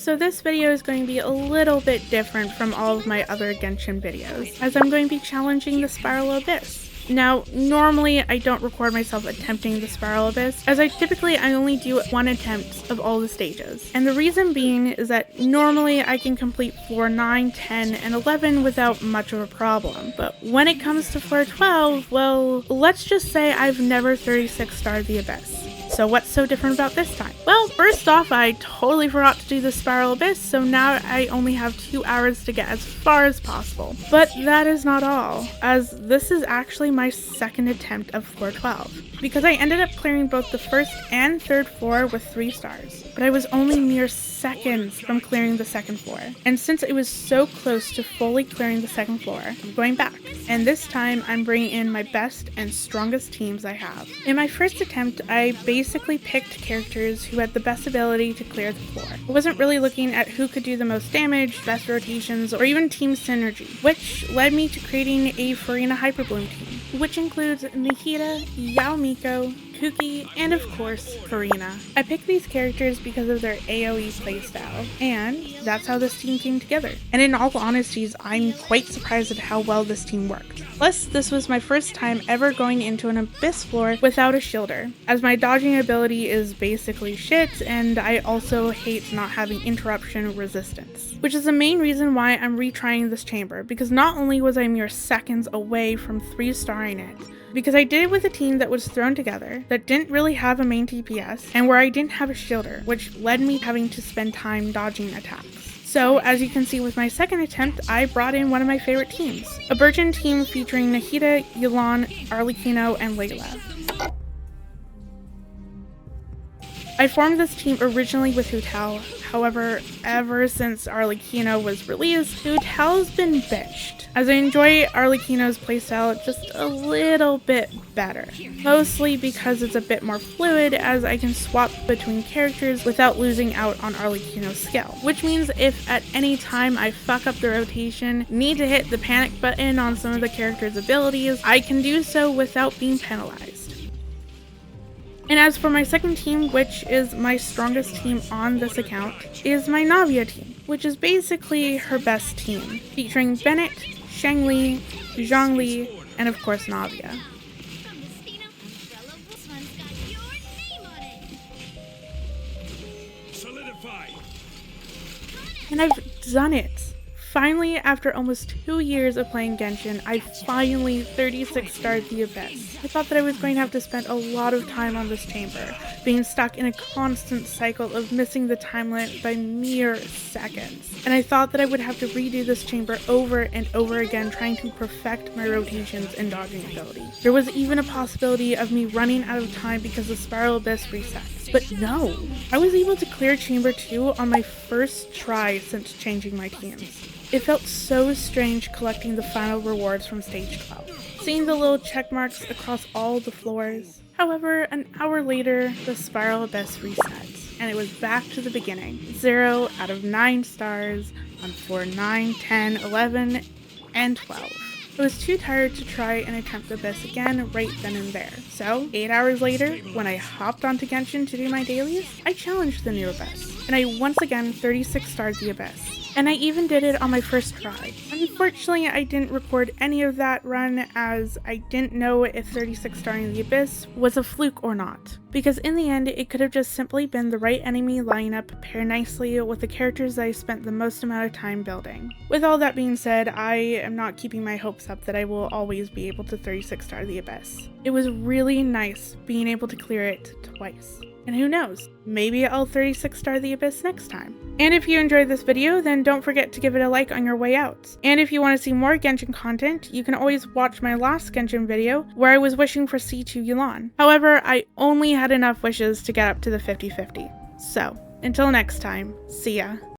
So this video is going to be a little bit different from all of my other Genshin videos, as I'm going to be challenging the Spiral Abyss. Now, normally I don't record myself attempting the Spiral Abyss, as I only do one attempt of all the stages. And the reason being is that normally I can complete floor 9, 10, and 11 without much of a problem. But when it comes to floor 12, well, let's just say I've never 36 starred the Abyss. So what's so different about this time? Well, first off, I totally forgot to do the Spiral Abyss, so now I only have 2 hours to get as far as possible. But that is not all, as this is actually my second attempt of floor 12. Because I ended up clearing both the first and third floor with 3 stars, but I was only mere seconds from clearing the second floor. And since it was so close to fully clearing the second floor, I'm going back. And this time, I'm bringing in my best and strongest teams I have. In my first attempt, I basically picked characters who had the best ability to clear the floor. I wasn't really looking at who could do the most damage, best rotations, or even team synergy, which led me to creating a Farina Hyperbloom team, which includes Nikita, Yao Miko, Kuki, and of course, Farina. I picked these characters because of their AoE playstyle, and that's how this team came together. And in all honesty, I'm quite surprised at how well this team worked. Plus, this was my first time ever going into an Abyss floor without a shielder, as my dodging ability is basically shit, and I also hate not having interruption resistance. Which is the main reason why I'm retrying this chamber, because not only was I mere seconds away from 3-starring it, because I did it with a team that was thrown together, that didn't really have a main DPS, and where I didn't have a shielder, which led me having to spend time dodging attacks. So, as you can see with my second attempt, I brought in one of my favorite teams. A Virgin team featuring Nikita, Yelan, Arlecchino, and Layla. I formed this team originally with Hutel, however, ever since Arlecchino was released, Hutel's been bitched, as I enjoy Arlecchino's playstyle just a little bit better. Mostly because it's a bit more fluid, as I can swap between characters without losing out on Arlecchino's skill. Which means if at any time I fuck up the rotation, need to hit the panic button on some of the characters' abilities, I can do so without being penalized. And as for my second team, which is my strongest team on this account, is my Navia team, which is basically her best team, featuring Bennett, Shangli, Zhongli, and of course Navia. And I've done it! Finally, after almost 2 years of playing Genshin, I finally 36 starred the Abyss. I thought that I was going to have to spend a lot of time on this chamber, being stuck in a constant cycle of missing the time limit by mere seconds. And I thought that I would have to redo this chamber over and over again, trying to perfect my rotations and dodging ability. There was even a possibility of me running out of time because the Spiral Abyss resets. But no! I was able to clear Chamber 2 on my first try since changing my teams. It felt so strange collecting the final rewards from stage 12, seeing the little check marks across all the floors. However, an hour later, the Spiral Abyss resets, and it was back to the beginning. 0 out of 9 stars on floor 9, 10, 11, and 12. I was too tired to try and attempt the Abyss again right then and there. So, 8 hours later, when I hopped onto Genshin to do my dailies, I challenged the new Abyss, and I once again 36 starred the Abyss. And I even did it on my first try. Unfortunately, I didn't record any of that run, as I didn't know if 36 starring the Abyss was a fluke or not. Because in the end, it could have just simply been the right enemy lineup pair nicely with the characters that I spent the most amount of time building. With all that being said, I am not keeping my hopes up that I will always be able to 36 star the Abyss. It was really nice being able to clear it twice. And who knows, maybe I'll 36 star the Abyss next time. And if you enjoyed this video, then don't forget to give it a like on your way out. And if you want to see more Genshin content, you can always watch my last Genshin video, where I was wishing for C2 Yelan. However, I only had enough wishes to get up to the 50-50. So, until next time, see ya.